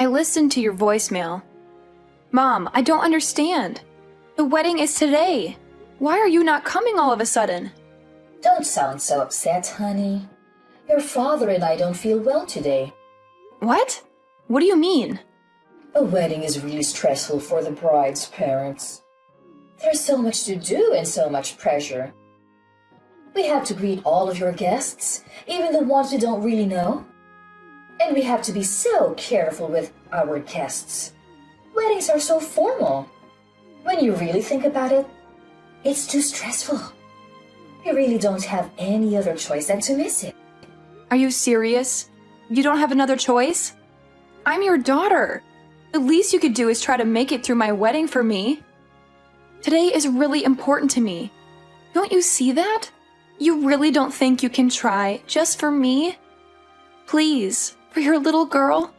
I listened to your voicemail. Mom, I don't understand. The wedding is today. Why are you not coming all of a sudden? Don't sound so upset, honey. Your father and I don't feel well today. What? What do you mean? A wedding is really stressful for the bride's parents. There's so much to do and so much pressure. We have to greet all of your guests, even the ones we don't really know. And we have to be so careful with our guests. Weddings are so formal. When you really think about it, it's too stressful. We really don't have any other choice than to miss it. Are you serious? You don't have another choice? I'm your daughter. The least you could do is try to make it through my wedding for me. Today is really important to me. Don't you see that? You really don't think you can try just for me? Please, for your little girl?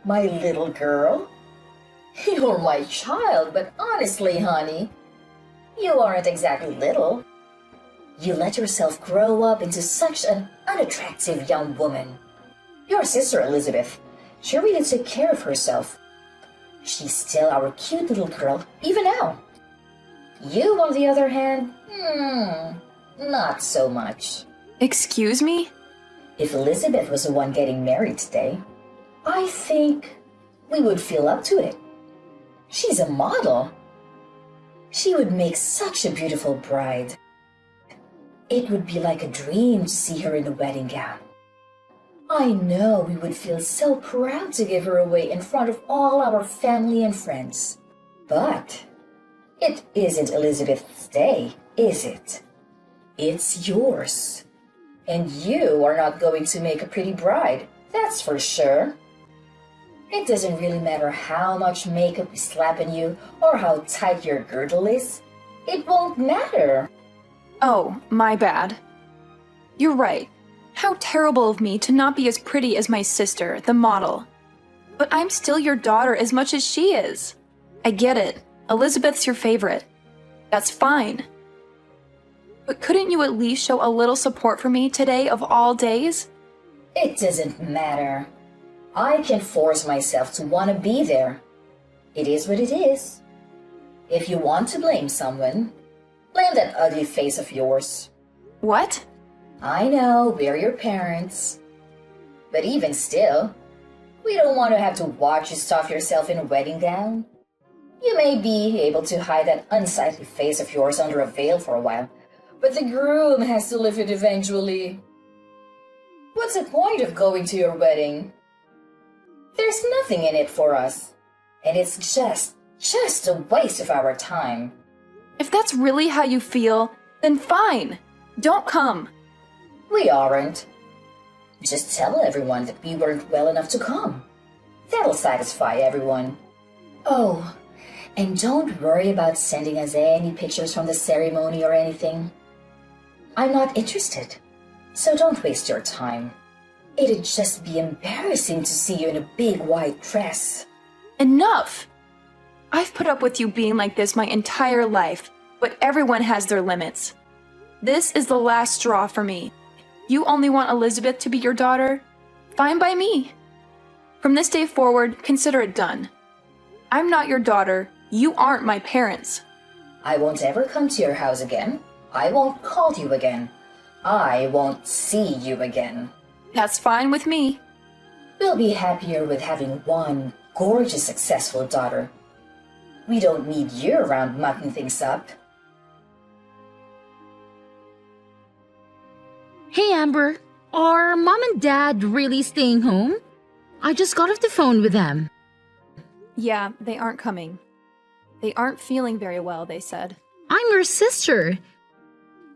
My little girl? You're my child, but honestly, honey, you aren't exactly little. You let yourself grow up into such an unattractive young woman. Your sister Elizabeth, she really took care of herself. She's still our cute little girl, even now. You, on the other hand, not so much. Excuse me? If Elizabeth was the one getting married today, I think we would feel up to it. She's a model. She would make such a beautiful bride. It would be like a dream to see her in a wedding gown. I know we would feel so proud to give her away in front of all our family and friends. But it isn't Elizabeth's day, is it? It's yours. And you are not going to make a pretty bride, that's for sure. It doesn't really matter how much makeup we slap on you or how tight your girdle is. It won't matter. Oh, my bad. You're right. How terrible of me to not be as pretty as my sister, the model. But I'm still your daughter as much as she is. I get it. Elizabeth's your favorite. That's fine. But couldn't you at least show a little support for me today of all days? It doesn't matter. I can force myself to want to be there. It is what it is. If you want to blame someone, blame that ugly face of yours. What? I know, we're your parents. But even still, we don't want to have to watch you stuff yourself in a wedding gown. You may be able to hide that unsightly face of yours under a veil for a while, but the groom has to live it eventually. What's the point of going to your wedding? There's nothing in it for us, and it's just a waste of our time. If that's really how you feel, then fine. Don't come. We aren't. Just tell everyone that we weren't well enough to come. That'll satisfy everyone. Oh, and don't worry about sending us any pictures from the ceremony or anything. I'm not interested, so don't waste your time. It'd just be embarrassing to see you in a big white dress. Enough! I've put up with you being like this my entire life, but everyone has their limits. This is the last straw for me. You only want Elizabeth to be your daughter? Fine by me. From this day forward, consider it done. I'm not your daughter. You aren't my parents. I won't ever come to your house again. I won't call you again. I won't see you again. That's fine with me. We'll be happier with having one gorgeous, successful daughter. We don't need you around mucking things up. Hey Amber, are Mom and Dad really staying home? I just got off the phone with them. Yeah, they aren't coming. They aren't feeling very well, they said. I'm your sister.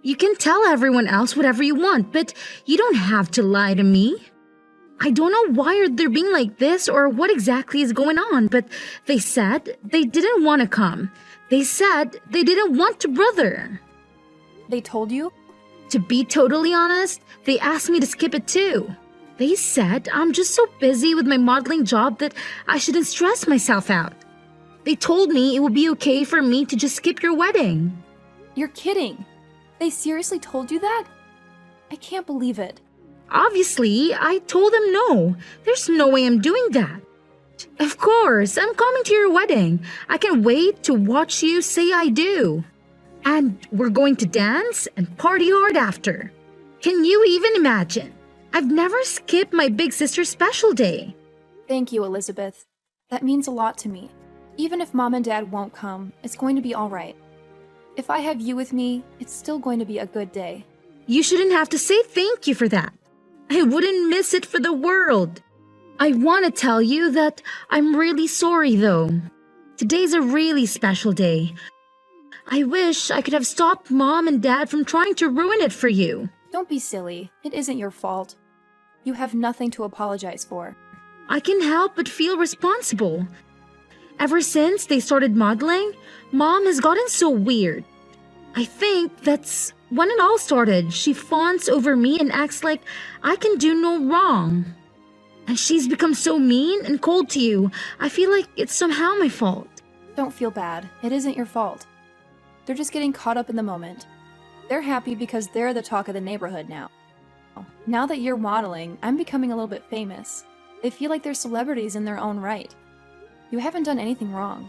You can tell everyone else whatever you want, but you don't have to lie to me. I don't know why they're being like this or what exactly is going on, but they said they didn't want to come. They said they didn't want to brother. They told you? To be totally honest, they asked me to skip it too. They said I'm just so busy with my modeling job that I shouldn't stress myself out. They told me it would be okay for me to just skip your wedding. You're kidding. They seriously told you that? I can't believe it. Obviously, I told them no. There's no way I'm doing that. Of course, I'm coming to your wedding. I can't wait to watch you say I do. And we're going to dance and party hard after. Can you even imagine? I've never skipped my big sister's special day. Thank you, Elizabeth. That means a lot to me. Even if Mom and Dad won't come, it's going to be all right. If I have you with me, it's still going to be a good day. You shouldn't have to say thank you for that. I wouldn't miss it for the world. I want to tell you that I'm really sorry though. Today's a really special day. I wish I could have stopped Mom and Dad from trying to ruin it for you. Don't be silly. It isn't your fault. You have nothing to apologize for. I can't help but feel responsible. Ever since they started modeling, Mom has gotten so weird. I think that's when it all started. She fawns over me and acts like I can do no wrong. And she's become so mean and cold to you. I feel like it's somehow my fault. Don't feel bad. It isn't your fault. They're just getting caught up in the moment. They're happy because they're the talk of the neighborhood now. Now that you're modeling, I'm becoming a little bit famous. They feel like they're celebrities in their own right. You haven't done anything wrong.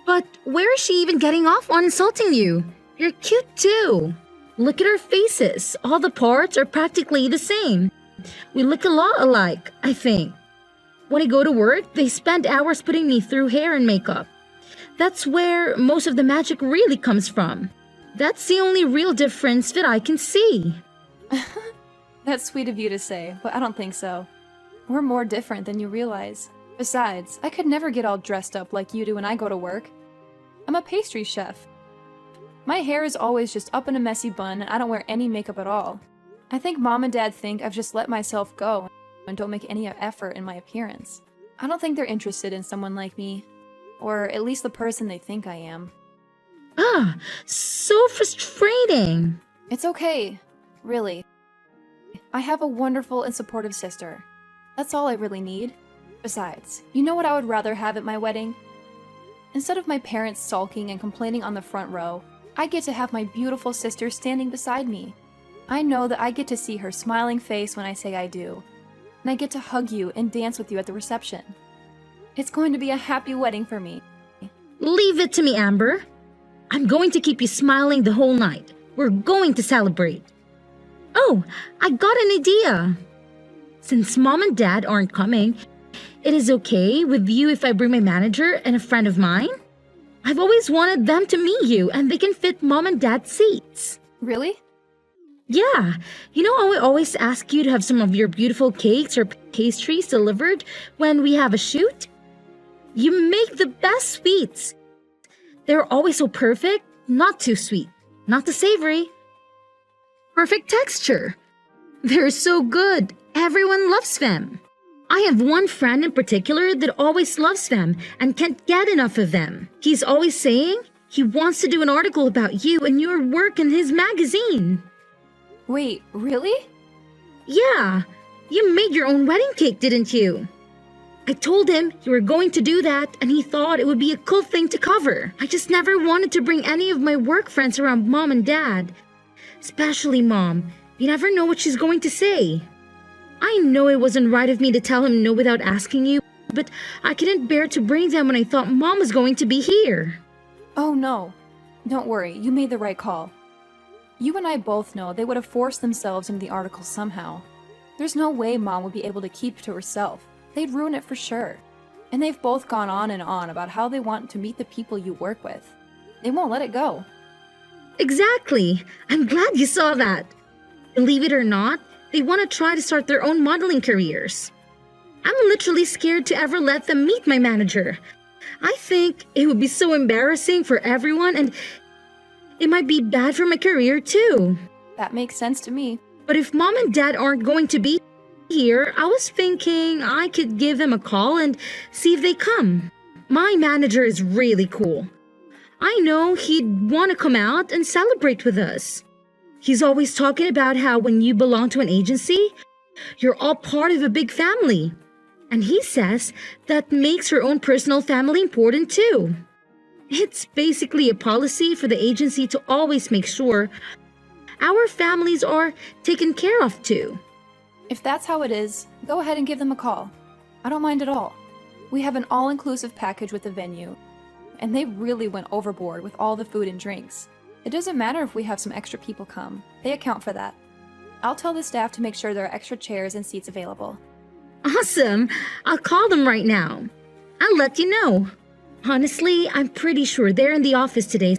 But where is she even getting off on insulting you? You're cute too. Look at our faces. All the parts are practically the same. We look a lot alike, I think. When I go to work, they spend hours putting me through hair and makeup. That's where most of the magic really comes from. That's the only real difference that I can see. That's sweet of you to say, but I don't think so. We're more different than you realize. Besides, I could never get all dressed up like you do when I go to work. I'm a pastry chef. My hair is always just up in a messy bun and I don't wear any makeup at all. I think Mom and Dad think I've just let myself go and don't make any effort in my appearance. I don't think they're interested in someone like me, or at least the person they think I am. Ah, so frustrating. It's okay, really. I have a wonderful and supportive sister. That's all I really need. Besides, you know what I would rather have at my wedding? Instead of my parents sulking and complaining on the front row, I get to have my beautiful sister standing beside me. I know that I get to see her smiling face when I say I do, and I get to hug you and dance with you at the reception. It's going to be a happy wedding for me. Leave it to me, Amber. I'm going to keep you smiling the whole night. We're going to celebrate. Oh, I got an idea. Since Mom and Dad aren't coming, it is okay with you if I bring my manager and a friend of mine? I've always wanted them to meet you and they can fit Mom and Dad's seats. Really? Yeah, you know how I always ask you to have some of your beautiful cakes or pastries delivered when we have a shoot? You make the best sweets. They're always so perfect, not too sweet, not too savory. Perfect texture. They're so good. Everyone loves them. I have one friend in particular that always loves them and can't get enough of them. He's always saying he wants to do an article about you and your work in his magazine. Wait, really? Yeah, you made your own wedding cake, didn't you? I told him you were going to do that and he thought it would be a cool thing to cover. I just never wanted to bring any of my work friends around Mom and Dad. Especially Mom. You never know what she's going to say. I know it wasn't right of me to tell him no without asking you, but I couldn't bear to bring them when I thought Mom was going to be here. Oh no. Don't worry, you made the right call. You and I both know they would have forced themselves into the article somehow. There's no way Mom would be able to keep it to herself. They'd ruin it for sure. And they've both gone on and on about how they want to meet the people you work with. They won't let it go. Exactly. I'm glad you saw that. Believe it or not, they want to try to start their own modeling careers. I'm literally scared to ever let them meet my manager. I think it would be so embarrassing for everyone and it might be bad for my career too. That makes sense to me. But if Mom and Dad aren't going to be here, I was thinking I could give them a call and see if they come. My manager is really cool. I know he'd want to come out and celebrate with us. He's always talking about how when you belong to an agency, you're all part of a big family. And he says that makes your own personal family important too. It's basically a policy for the agency to always make sure our families are taken care of too. If that's how it is, go ahead and give them a call. I don't mind at all. We have an all-inclusive package with the venue, and they really went overboard with all the food and drinks. It doesn't matter if we have some extra people come. They account for that. I'll tell the staff to make sure there are extra chairs and seats available. Awesome! I'll call them right now. I'll let you know. Honestly, I'm pretty sure they're in the office today,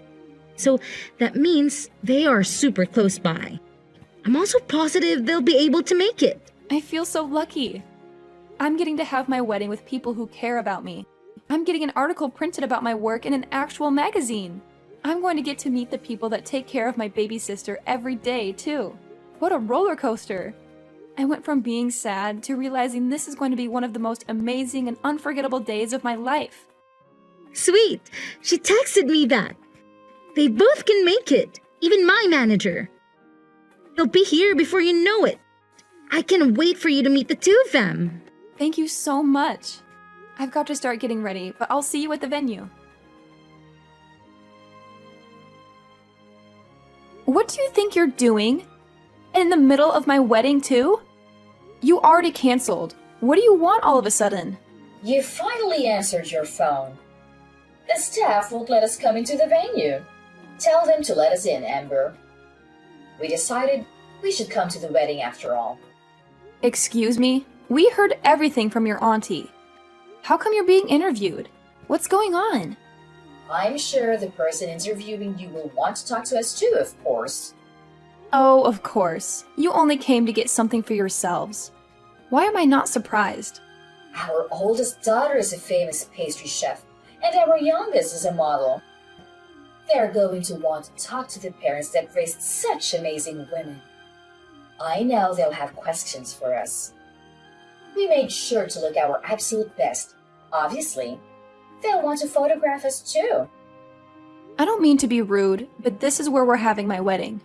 so that means they are super close by. I'm also positive they'll be able to make it. I feel so lucky. I'm getting to have my wedding with people who care about me. I'm getting an article printed about my work in an actual magazine. I'm going to get to meet the people that take care of my baby sister every day, too. What a roller coaster! I went from being sad to realizing this is going to be one of the most amazing and unforgettable days of my life. Sweet! She texted me that. They both can make it, even my manager. They'll be here before you know it. I can't wait for you to meet the two of them. Thank you so much. I've got to start getting ready, but I'll see you at the venue. What do you think you're doing? In the middle of my wedding, too? You already canceled. What do you want all of a sudden? You finally answered your phone. The staff won't let us come into the venue. Tell them to let us in, Amber. We decided we should come to the wedding after all. Excuse me? We heard everything from your auntie. How come you're being interviewed? What's going on? I'm sure the person interviewing you will want to talk to us too, of course. Oh, of course. You only came to get something for yourselves. Why am I not surprised? Our oldest daughter is a famous pastry chef, and our youngest is a model. They're going to want to talk to the parents that raised such amazing women. I know they'll have questions for us. We made sure to look our absolute best. Obviously, they'll want to photograph us too. I don't mean to be rude, but this is where we're having my wedding.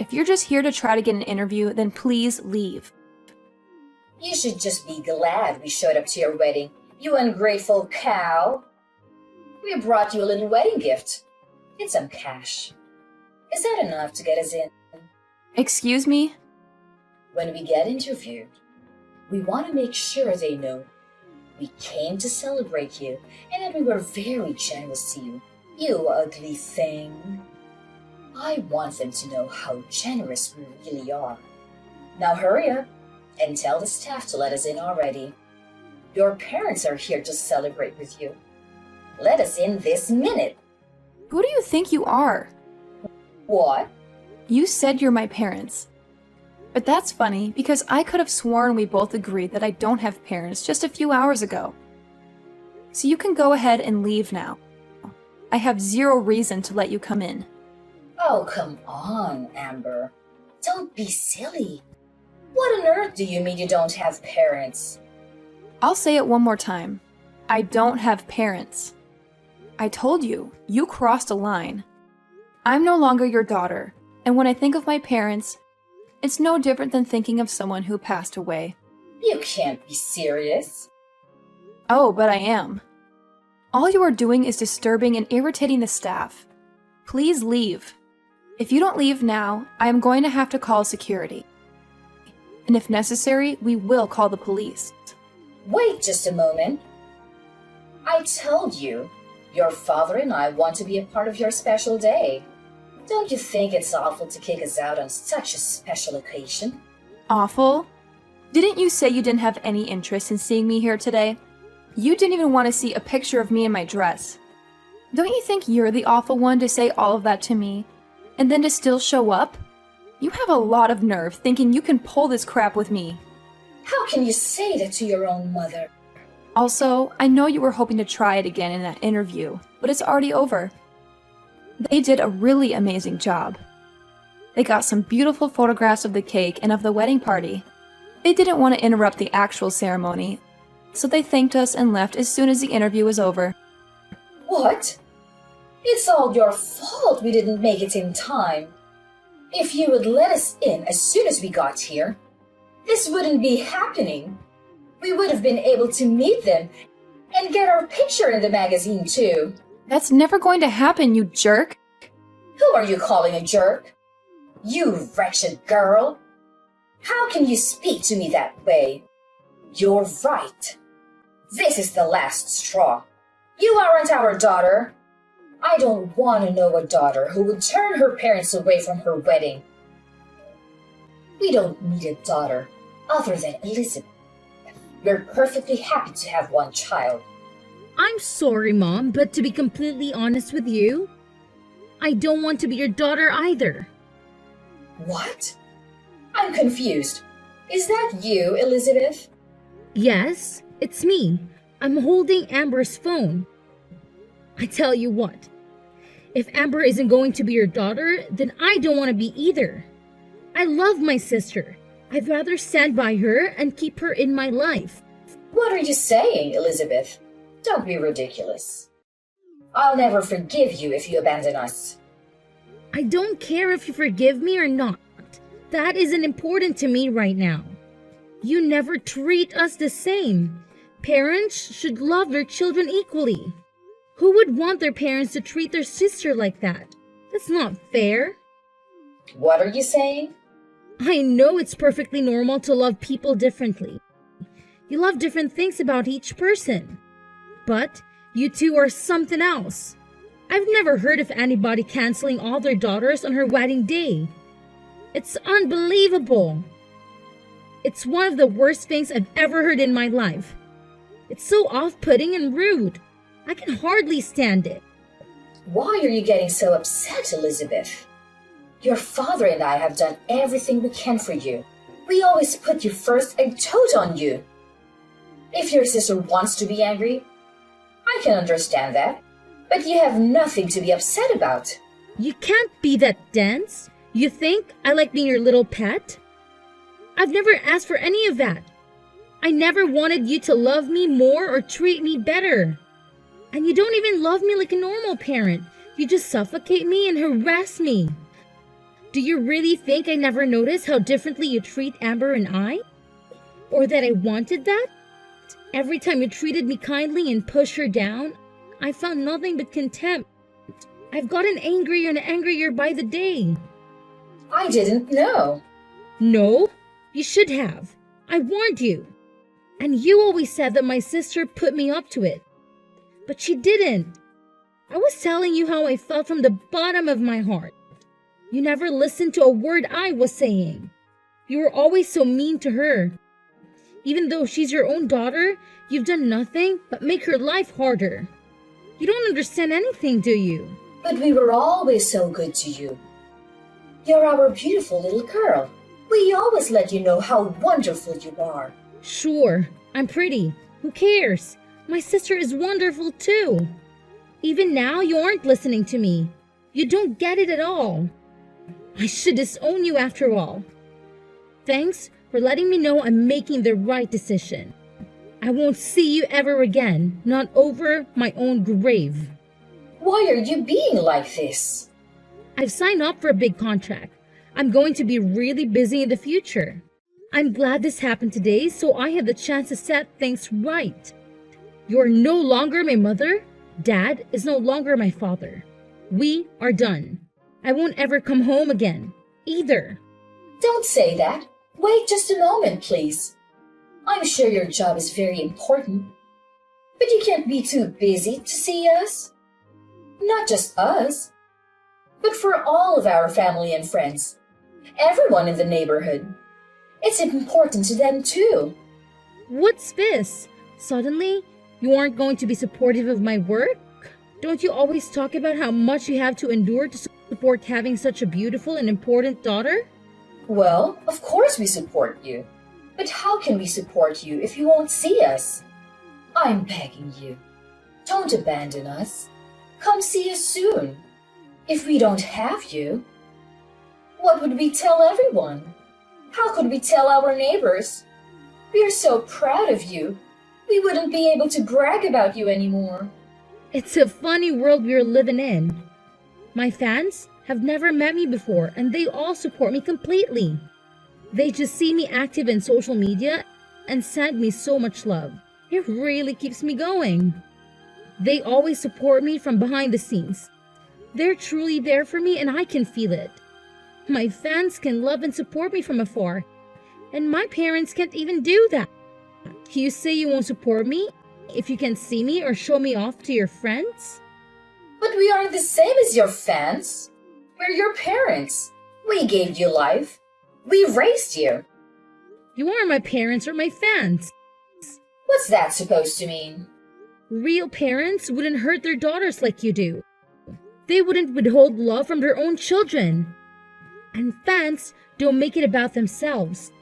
If you're just here to try to get an interview, then please leave. You should just be glad we showed up to your wedding, you ungrateful cow. We brought you a little wedding gift. Get some cash. Is that enough to get us in? Excuse me? When we get interviewed, we want to make sure they know we came to celebrate you and that we were very generous to you, you ugly thing. I want them to know how generous we really are. Now hurry up and tell the staff to let us in already. Your parents are here to celebrate with you. Let us in this minute. Who do you think you are? What? You said you're my parents. But that's funny because I could have sworn we both agreed that I don't have parents just a few hours ago. So you can go ahead and leave now. I have zero reason to let you come in. Oh, come on, Amber. Don't be silly. What on earth do you mean you don't have parents? I'll say it one more time. I don't have parents. I told you, you crossed a line. I'm no longer your daughter, and when I think of my parents, it's no different than thinking of someone who passed away. You can't be serious. Oh, but I am. All you are doing is disturbing and irritating the staff. Please leave. If you don't leave now, I am going to have to call security. And if necessary, we will call the police. Wait just a moment. I told you, your father and I want to be a part of your special day. Don't you think it's awful to kick us out on such a special occasion? Awful? Didn't you say you didn't have any interest in seeing me here today? You didn't even want to see a picture of me in my dress. Don't you think you're the awful one to say all of that to me, and then to still show up? You have a lot of nerve thinking you can pull this crap with me. How can you say that to your own mother? Also, I know you were hoping to try it again in that interview, but it's already over. They did a really amazing job. They got some beautiful photographs of the cake and of the wedding party. They didn't want to interrupt the actual ceremony, so they thanked us and left as soon as the interview was over. What? It's all your fault we didn't make it in time. If you would let us in as soon as we got here, this wouldn't be happening. We would have been able to meet them and get our picture in the magazine too. That's never going to happen, you jerk. Who are you calling a jerk? You wretched girl. How can you speak to me that way? You're right. This is the last straw. You aren't our daughter. I don't want to know a daughter who would turn her parents away from her wedding. We don't need a daughter other than Elizabeth. We're perfectly happy to have one child. I'm sorry, Mom, but to be completely honest with you, I don't want to be your daughter either. What? I'm confused. Is that you, Elizabeth? Yes, it's me. I'm holding Amber's phone. I tell you what, if Amber isn't going to be your daughter, then I don't want to be either. I love my sister. I'd rather stand by her and keep her in my life. What are you saying, Elizabeth? Don't be ridiculous. I'll never forgive you if you abandon us. I don't care if you forgive me or not. That isn't important to me right now. You never treat us the same. Parents should love their children equally. Who would want their parents to treat their sister like that? That's not fair. What are you saying? I know it's perfectly normal to love people differently. You love different things about each person. But you two are something else. I've never heard of anybody canceling all their daughters on her wedding day. It's unbelievable. It's one of the worst things I've ever heard in my life. It's so off-putting and rude. I can hardly stand it. Why are you getting so upset, Elizabeth? Your father and I have done everything we can for you. We always put you first and told on you. If your sister wants to be angry, I can understand that. But you have nothing to be upset about. You can't be that dense. You think I like being your little pet? I've never asked for any of that. I never wanted you to love me more or treat me better. And you don't even love me like a normal parent. You just suffocate me and harass me. Do you really think I never noticed how differently you treat Amber and I? Or that I wanted that? Every time you treated me kindly and pushed her down, I found nothing but contempt. I've gotten angrier and angrier by the day. I didn't know. No, you should have. I warned you. And you always said that my sister put me up to it. But she didn't. I was telling you how I felt from the bottom of my heart. You never listened to a word I was saying. You were always so mean to her. Even though she's your own daughter, you've done nothing but make her life harder. You don't understand anything, do you? But we were always so good to you. You're our beautiful little girl. We always let you know how wonderful you are. Sure, I'm pretty. Who cares? My sister is wonderful too. Even now, you aren't listening to me. You don't get it at all. I should disown you after all. Thanks for letting me know I'm making the right decision. I won't see you ever again, not over my own grave. Why are you being like this? I've signed up for a big contract. I'm going to be really busy in the future. I'm glad this happened today so I have the chance to set things right. You're no longer my mother. Dad is no longer my father. We are done. I won't ever come home again, either. Don't say that. Wait just a moment, please. I'm sure your job is very important, but you can't be too busy to see us. Not just us, but for all of our family and friends. Everyone in the neighborhood. It's important to them too. What's this? Suddenly, you aren't going to be supportive of my work? Don't you always talk about how much you have to endure to support having such a beautiful and important daughter? Well, of course we support you. But how can we support you if you won't see us? I'm begging you. Don't abandon us. Come see us soon. If we don't have you, what would we tell everyone? How could we tell our neighbors? We are so proud of you. We wouldn't be able to brag about you anymore. It's a funny world we're living in. My fans have never met me before and they all support me completely. They just see me active in social media and send me so much love. It really keeps me going. They always support me from behind the scenes. They're truly there for me and I can feel it. My fans can love and support me from afar, and my parents can't even do that. You say you won't support me, if you can see me or show me off to your friends? But we aren't the same as your fans. We're your parents. We gave you life. We raised you. You are my parents or my fans. What's that supposed to mean? Real parents wouldn't hurt their daughters like you do. They wouldn't withhold love from their own children. And fans don't make it about themselves.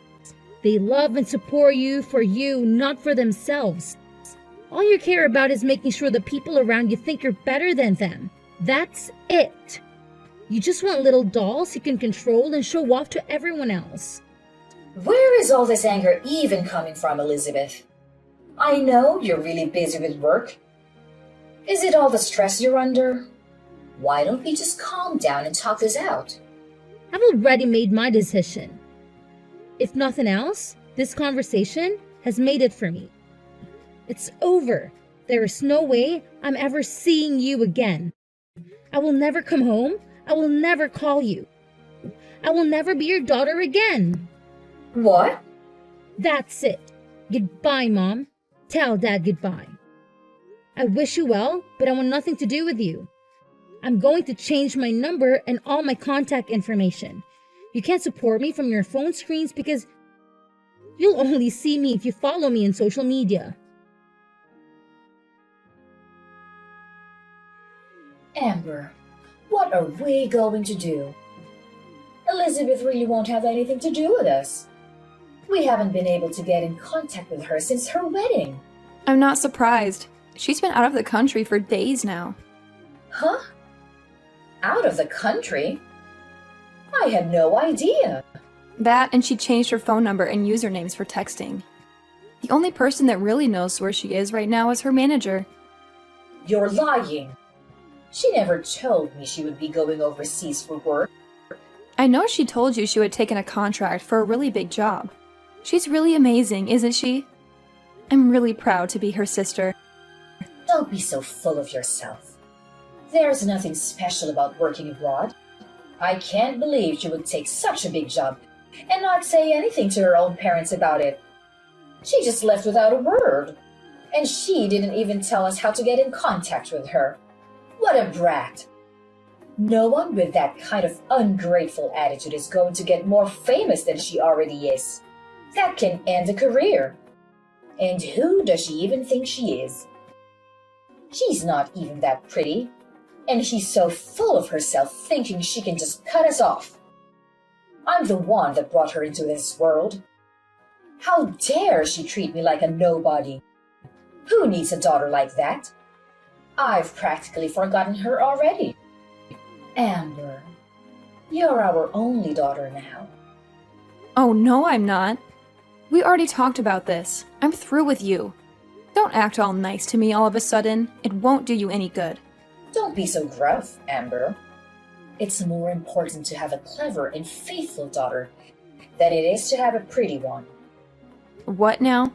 They love and support you for you, not for themselves. All you care about is making sure the people around you think you're better than them. That's it. You just want little dolls you can control and show off to everyone else. Where is all this anger even coming from, Elizabeth? I know you're really busy with work. Is it all the stress you're under? Why don't we just calm down and talk this out? I've already made my decision. If nothing else, this conversation has made it for me. It's over. There is no way I'm ever seeing you again. I will never come home. I will never call you. I will never be your daughter again. What? That's it. Goodbye, Mom. Tell Dad goodbye. I wish you well, but I want nothing to do with you. I'm going to change my number and all my contact information. You can't support me from your phone screens because you'll only see me if you follow me on social media. Amber, what are we going to do? Elizabeth really won't have anything to do with us. We haven't been able to get in contact with her since her wedding. I'm not surprised. She's been out of the country for days now. Huh? Out of the country? I had no idea. That, and she changed her phone number and usernames for texting. The only person that really knows where she is right now is her manager. You're lying. She never told me she would be going overseas for work. I know she told you she would taken a contract for a really big job. She's really amazing, isn't she? I'm really proud to be her sister. Don't be so full of yourself. There's nothing special about working abroad. I can't believe she would take such a big job and not say anything to her own parents about it. She just left without a word. And she didn't even tell us how to get in contact with her. What a brat. No one with that kind of ungrateful attitude is going to get more famous than she already is. That can end a career. And who does she even think she is? She's not even that pretty. And she's so full of herself thinking she can just cut us off. I'm the one that brought her into this world. How dare she treat me like a nobody? Who needs a daughter like that? I've practically forgotten her already. Amber, you're our only daughter now. Oh no, I'm not. We already talked about this. I'm through with you. Don't act all nice to me all of a sudden. It won't do you any good. Don't be so gruff, Amber. It's more important to have a clever and faithful daughter than it is to have a pretty one. What now?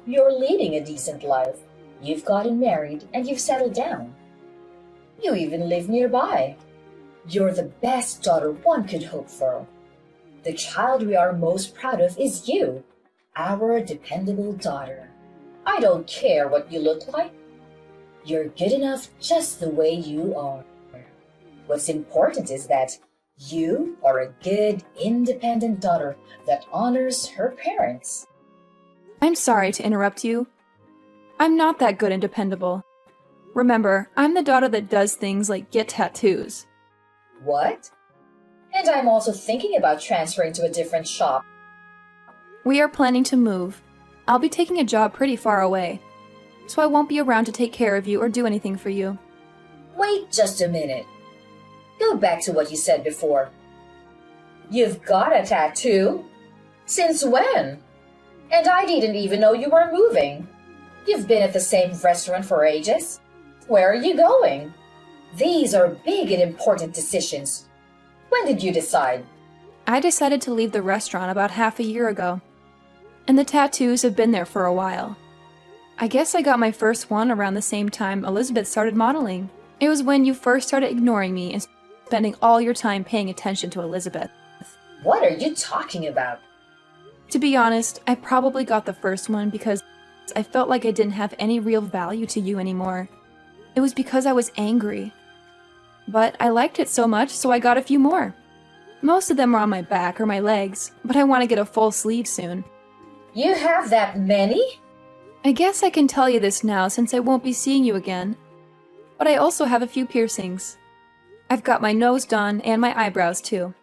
You're leading a decent life. You've gotten married and you've settled down. You even live nearby. You're the best daughter one could hope for. The child we are most proud of is you, our dependable daughter. I don't care what you look like. You're good enough just the way you are. What's important is that you are a good, independent daughter that honors her parents. I'm sorry to interrupt you. I'm not that good and dependable. Remember, I'm the daughter that does things like get tattoos. What? And I'm also thinking about transferring to a different shop. We are planning to move. I'll be taking a job pretty far away, so I won't be around to take care of you or do anything for you. Wait just a minute. Go back to what you said before. You've got a tattoo? Since when? And I didn't even know you were moving. You've been at the same restaurant for ages. Where are you going? These are big and important decisions. When did you decide? I decided to leave the restaurant about half a year ago, and the tattoos have been there for a while. I guess I got my first one around the same time Elizabeth started modeling. It was when you first started ignoring me and spending all your time paying attention to Elizabeth. What are you talking about? To be honest, I probably got the first one because I felt like I didn't have any real value to you anymore. It was because I was angry. But I liked it so much, so I got a few more. Most of them are on my back or my legs, but I want to get a full sleeve soon. You have that many? I guess I can tell you this now since I won't be seeing you again. But I also have a few piercings. I've got my nose done and my eyebrows too.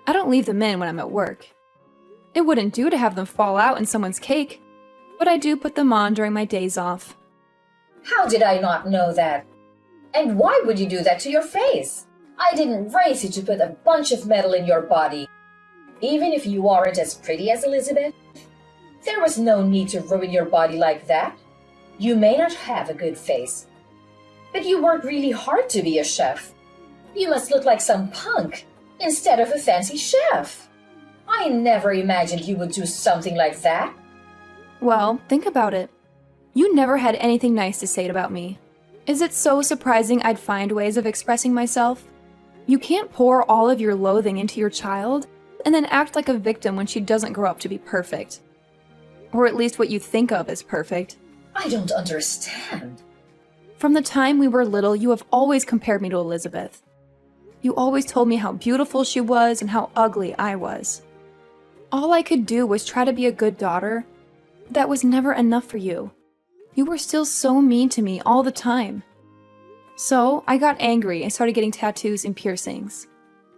I don't leave them in when I'm at work. It wouldn't do to have them fall out in someone's cake, but I do put them on during my days off. How did I not know that? And why would you do that to your face? I didn't raise you to put a bunch of metal in your body. Even if you aren't as pretty as Elizabeth, there was no need to ruin your body like that. You may not have a good face, but you worked really hard to be a chef. You must look like some punk instead of a fancy chef. I never imagined you would do something like that. Well, think about it. You never had anything nice to say about me. Is it so surprising I'd find ways of expressing myself? You can't pour all of your loathing into your child and then act like a victim when she doesn't grow up to be perfect. Or at least what you think of as perfect. I don't understand. From the time we were little, you have always compared me to Elizabeth. You always told me how beautiful she was and how ugly I was. All I could do was try to be a good daughter. That was never enough for you. You were still so mean to me all the time. So I got angry and started getting tattoos and piercings.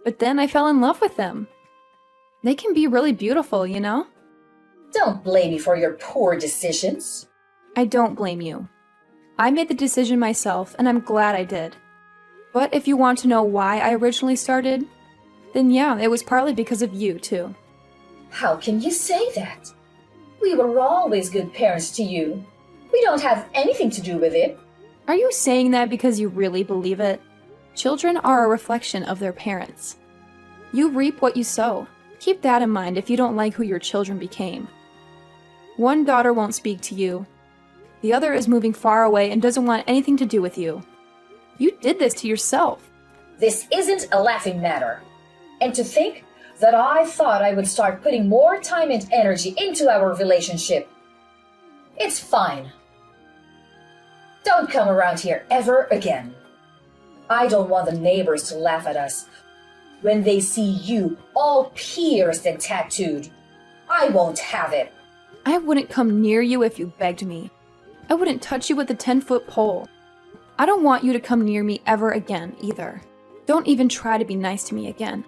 But then I fell in love with them. They can be really beautiful, you know? Don't blame me for your poor decisions. I don't blame you. I made the decision myself, and I'm glad I did. But if you want to know why I originally started, then yeah, it was partly because of you, too. How can you say that? We were always good parents to you. We don't have anything to do with it. Are you saying that because you really believe it? Children are a reflection of their parents. You reap what you sow. Keep that in mind if you don't like who your children became. One daughter won't speak to you. The other is moving far away and doesn't want anything to do with you. You did this to yourself. This isn't a laughing matter. And to think that I thought I would start putting more time and energy into our relationship. It's fine. Don't come around here ever again. I don't want the neighbors to laugh at us when they see you all pierced and tattooed. I won't have it. I wouldn't come near you if you begged me. I wouldn't touch you with a 10-foot pole. I don't want you to come near me ever again, either. Don't even try to be nice to me again.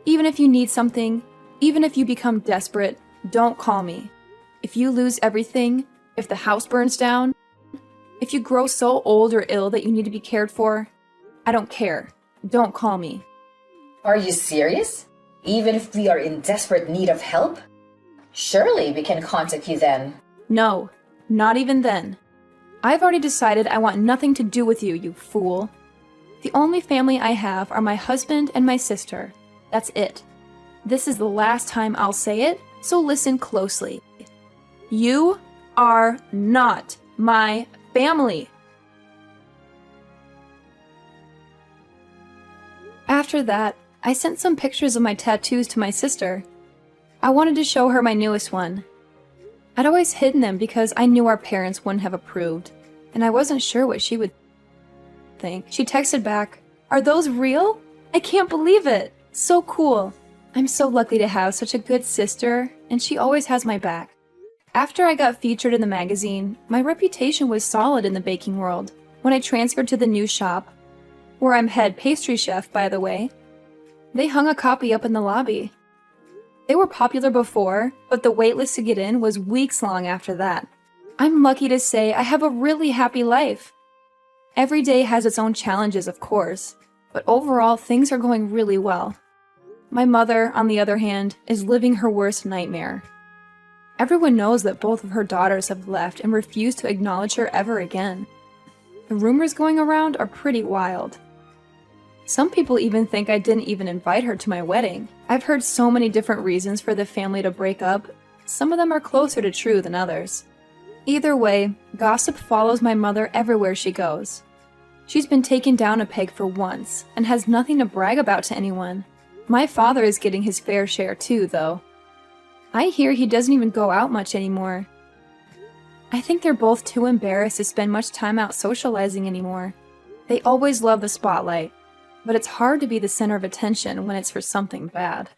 Even if you need something, even if you become desperate, don't call me. If you lose everything, if the house burns down, if you grow so old or ill that you need to be cared for, I don't care. Don't call me. Are you serious? Even if we are in desperate need of help? Surely we can contact you then. No, not even then. I've already decided I want nothing to do with you, you fool. The only family I have are my husband and my sister. That's it. This is the last time I'll say it, so listen closely. You are not my family. After that, I sent some pictures of my tattoos to my sister. I wanted to show her my newest one. I'd always hidden them because I knew our parents wouldn't have approved, and I wasn't sure what she would think. She texted back, "Are those real? I can't believe it. So cool. I'm so lucky to have such a good sister, and she always has my back." After I got featured in the magazine, my reputation was solid in the baking world. When I transferred to the new shop, where I'm head pastry chef, by the way, they hung a copy up in the lobby. They were popular before, but the waitlist to get in was weeks long after that. I'm lucky to say I have a really happy life. Every day has its own challenges, of course, but overall things are going really well. My mother, on the other hand, is living her worst nightmare. Everyone knows that both of her daughters have left and refuse to acknowledge her ever again. The rumors going around are pretty wild. Some people even think I didn't even invite her to my wedding. I've heard so many different reasons for the family to break up. Some of them are closer to true than others. Either way, gossip follows my mother everywhere she goes. She's been taken down a peg for once and has nothing to brag about to anyone. My father is getting his fair share too, though. I hear he doesn't even go out much anymore. I think they're both too embarrassed to spend much time out socializing anymore. They always love the spotlight, but it's hard to be the center of attention when it's for something bad.